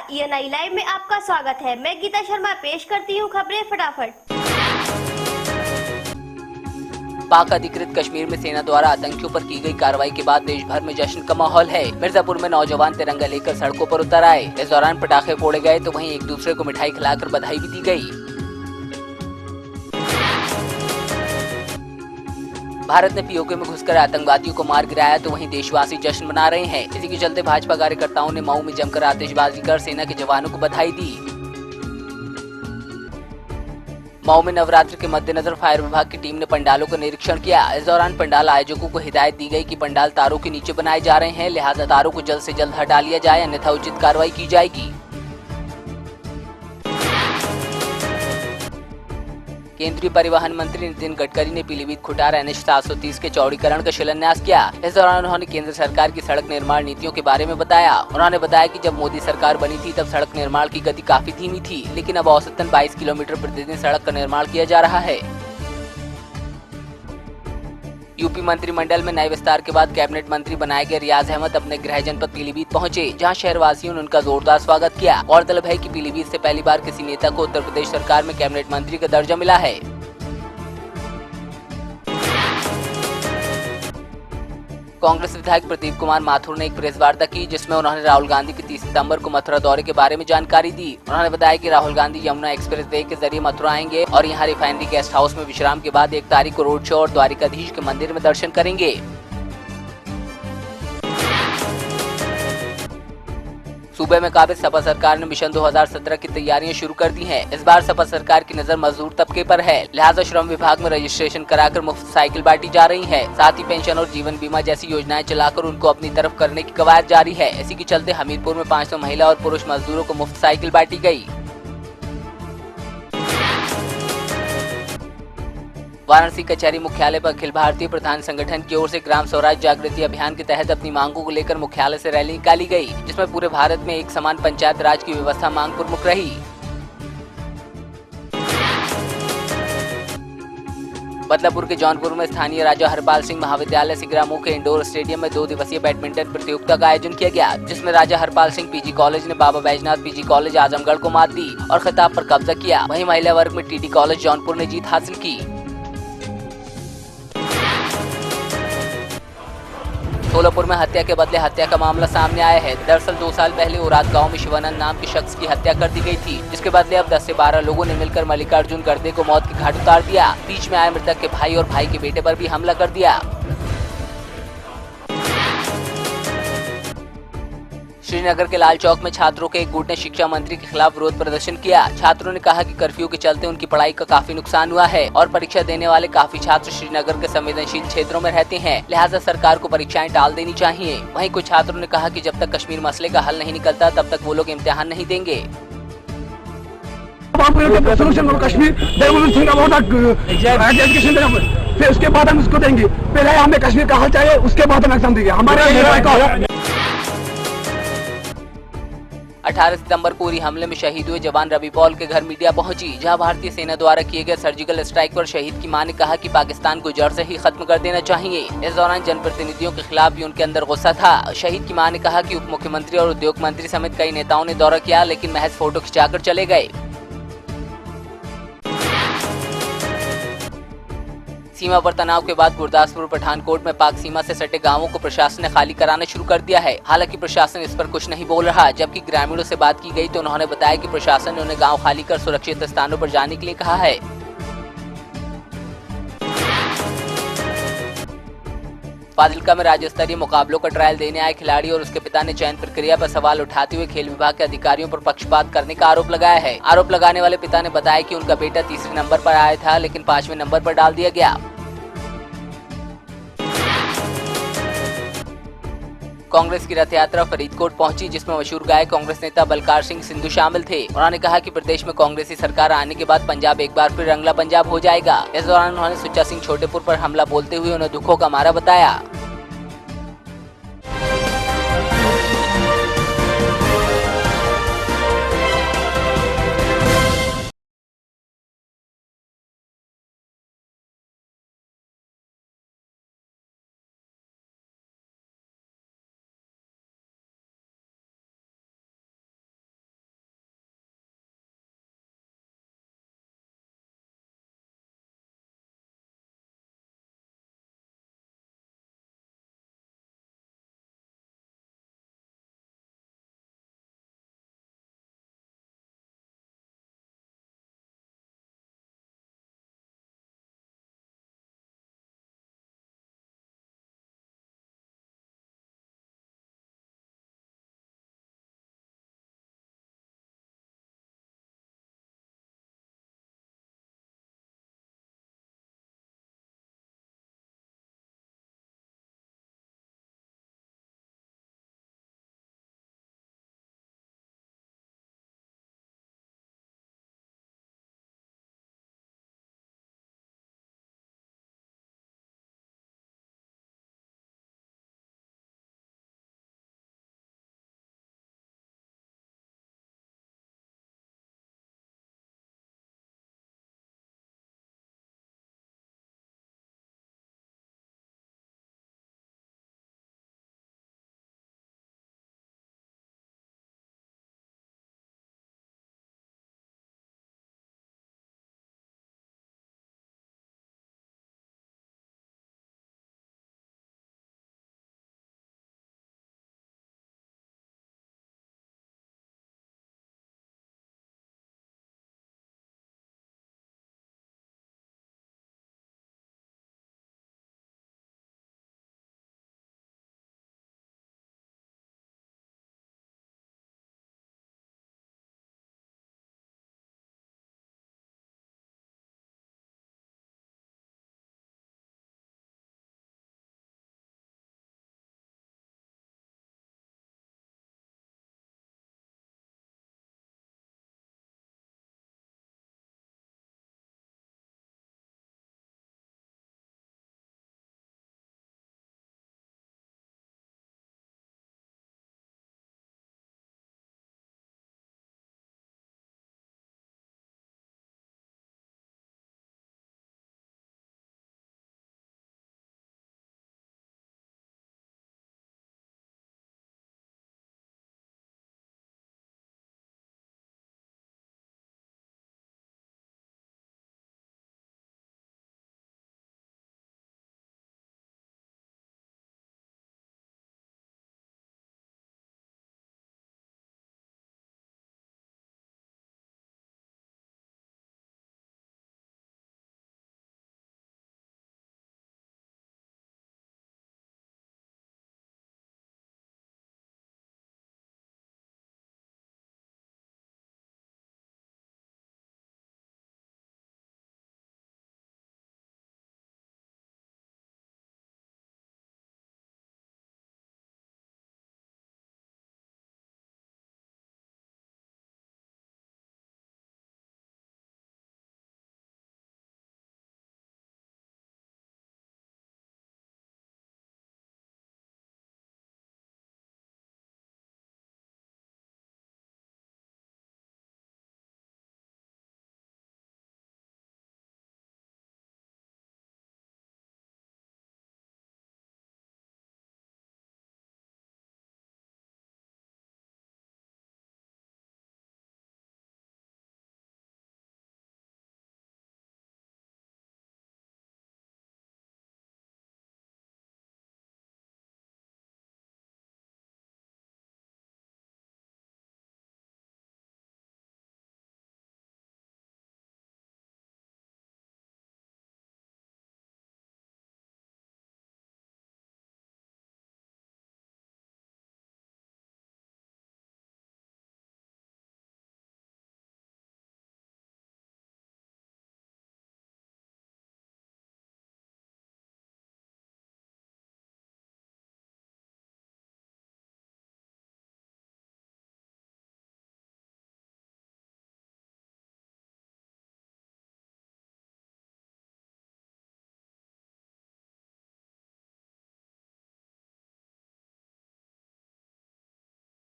नमस्कार, ENI live में आपका स्वागत है। मैं गीता शर्मा पेश करती हूँ खबरें फटाफट। पाक अधिकृत कश्मीर में सेना द्वारा आतंकियों पर की गई कार्रवाई के बाद देश भर में जश्न का माहौल है। मिर्जापुर में नौजवान तिरंगा लेकर सड़कों पर उतर आए। इस दौरान पटाखे फोड़े गए तो वहीं एक दूसरे को मिठाई खिलाकर बधाई भी दी गई। भारत ने पीओके में घुसकर आतंकवादियों को मार गिराया तो वहीं देशवासी जश्न मना रहे हैं। इसी के चलते भाजपा कार्यकर्ताओं ने मऊ में जमकर आतिशबाजी कर सेना के जवानों को बधाई दी। मऊ में नवरात्र के मद्देनजर फायर विभाग की टीम ने पंडालों का निरीक्षण किया। इस दौरान पंडाल आयोजकों को हिदायत दी गई कि पंडाल तारों के नीचे बनाए जा रहे हैं, लिहाजा तारों को जल्द से जल्द हटा लिया जाए, अन्यथा उचित कार्रवाई की जाएगी। केंद्रीय परिवहन मंत्री नितिन गडकरी ने पीलीभीत खुटार NH 730 के चौड़ीकरण का शिलान्यास किया। इस दौरान उन्होंने केंद्र सरकार की सड़क निर्माण नीतियों के बारे में बताया। उन्होंने बताया कि जब मोदी सरकार बनी थी तब सड़क निर्माण की गति काफी धीमी थी, लेकिन अब औसतन 22 किलोमीटर प्रतिदिन सड़क का निर्माण किया जा रहा है। यूपी मंत्रिमंडल में नए विस्तार के बाद कैबिनेट मंत्री बनाए गए रियाज अहमद अपने गृह जनपद पीलीभीत पहुंचे, जहां शहरवासियों ने उनका जोरदार स्वागत किया। गौरतलब है कि पीलीभीत से पहली बार किसी नेता को उत्तर प्रदेश सरकार में कैबिनेट मंत्री का दर्जा मिला है। कांग्रेस विधायक प्रदीप कुमार माथुर ने एक प्रेस वार्ता की, जिसमें उन्होंने राहुल गांधी के 30 सितंबर को मथुरा दौरे के बारे में जानकारी दी। उन्होंने बताया कि राहुल गांधी यमुना एक्सप्रेस वे के जरिए मथुरा आएंगे और यहां रिफाइनरी गेस्ट हाउस में विश्राम के बाद 1 तारीख को रोड शो और द्वारिकाधीश के मंदिर में दर्शन करेंगे। सूबे में काबिज सपा सरकार ने मिशन 2017 की तैयारियां शुरू कर दी हैं। इस बार सपा सरकार की नजर मजदूर तबके पर है, लिहाजा श्रम विभाग में रजिस्ट्रेशन कराकर मुफ्त साइकिल बांटी जा रही है। साथ ही पेंशन और जीवन बीमा जैसी योजनाएं चलाकर उनको अपनी तरफ करने की कवायद जारी है। इसी के चलते हमीरपुर में 500 महिला और पुरुष मजदूरों को मुफ्त साइकिल बांटी गयी। वाराणसी कचहरी मुख्यालय पर अखिल भारतीय प्रधान संगठन की ओर से ग्राम स्वराज जागृति अभियान के तहत अपनी मांगों को लेकर मुख्यालय से रैली निकाली गई, जिसमें पूरे भारत में एक समान पंचायत राज की व्यवस्था मांग प्रमुख रही। बदलापुर के जौनपुर में स्थानीय राजा हरपाल सिंह महाविद्यालय सिगरामऊ के इंडोर स्टेडियम में 2 दिवसीय बैडमिंटन प्रतियोगिता का आयोजन किया गया, जिसमें राजा हरपाल सिंह पीजी कॉलेज ने बाबा बैजनाथ पीजी कॉलेज आजमगढ़ को मात दी और खिताब पर कब्जा किया। वहीं महिला वर्ग में TD कॉलेज जौनपुर ने जीत हासिल की। सोलापुर में हत्या के बदले हत्या का मामला सामने आया है। दरअसल 2 साल पहले उराद गांव में शिवानंद नाम के शख्स की हत्या कर दी गई थी, जिसके बदले अब 10 से 12 लोगों ने मिलकर मल्लिकार्जुन गर्दे को मौत की घाट उतार दिया। बीच में आए मृतक के भाई और भाई के बेटे पर भी हमला कर दिया। श्रीनगर के लाल चौक में छात्रों के एक गुट ने शिक्षा मंत्री के खिलाफ विरोध प्रदर्शन किया। छात्रों ने कहा कि कर्फ्यू के चलते उनकी पढ़ाई का काफी नुकसान हुआ है और परीक्षा देने वाले काफी छात्र श्रीनगर के संवेदनशील क्षेत्रों में रहते हैं, लिहाजा सरकार को परीक्षाएं टाल देनी चाहिए। वहीं कुछ छात्रों ने कहा कि जब तक कश्मीर मसले का हल नहीं निकलता तब तक वो लोग इम्तिहान नहीं देंगे। फिर उसके बाद हम उसको देंगे, पहले हमें कश्मीर का हल चाहिए, उसके बाद हम एग्जाम देंगे। हमारे 18 सितंबर को उरी हमले में शहीद हुए जवान रवि पॉल के घर मीडिया पहुंची, जहां भारतीय सेना द्वारा किए गए सर्जिकल स्ट्राइक पर शहीद की मां ने कहा कि पाकिस्तान को जड़ से ही खत्म कर देना चाहिए। इस दौरान जनप्रतिनिधियों के खिलाफ भी उनके अंदर गुस्सा था। शहीद की मां ने कहा कि उप मुख्यमंत्री और उद्योग मंत्री समेत कई नेताओं ने दौरा किया, लेकिन महज फोटो खिंचाकर चले गए। सीमा पर तनाव के बाद गुरदासपुर पठानकोट में पाक सीमा से सटे गांवों को प्रशासन ने खाली कराना शुरू कर दिया है। हालांकि प्रशासन इस पर कुछ नहीं बोल रहा। जबकि ग्रामीणों से बात की गई तो उन्होंने बताया कि प्रशासन ने उन्हें गांव खाली कर सुरक्षित स्थानों पर जाने के लिए कहा है। फाजिल्का में राज्य स्तरीय मुकाबलों का ट्रायल देने आए खिलाड़ी और उसके पिता ने चयन प्रक्रिया पर सवाल उठाते हुए खेल विभाग के अधिकारियों पर पक्षपात करने का आरोप लगाया है। आरोप लगाने वाले पिता ने बताया कि उनका बेटा 3रे नंबर पर आया था, लेकिन 5वें नंबर पर डाल दिया गया। कांग्रेस की रथ यात्रा फरीदकोट पहुंची, जिसमें मशहूर गायक कांग्रेस नेता बलकार सिंह सिंधु शामिल थे। उन्होंने कहा कि प्रदेश में कांग्रेसी सरकार आने के बाद पंजाब एक बार फिर रंगला पंजाब हो जाएगा। इस दौरान उन्होंने सुच्चा सिंह छोटेपुर पर हमला बोलते हुए उन्हें दुखों का मारा बताया।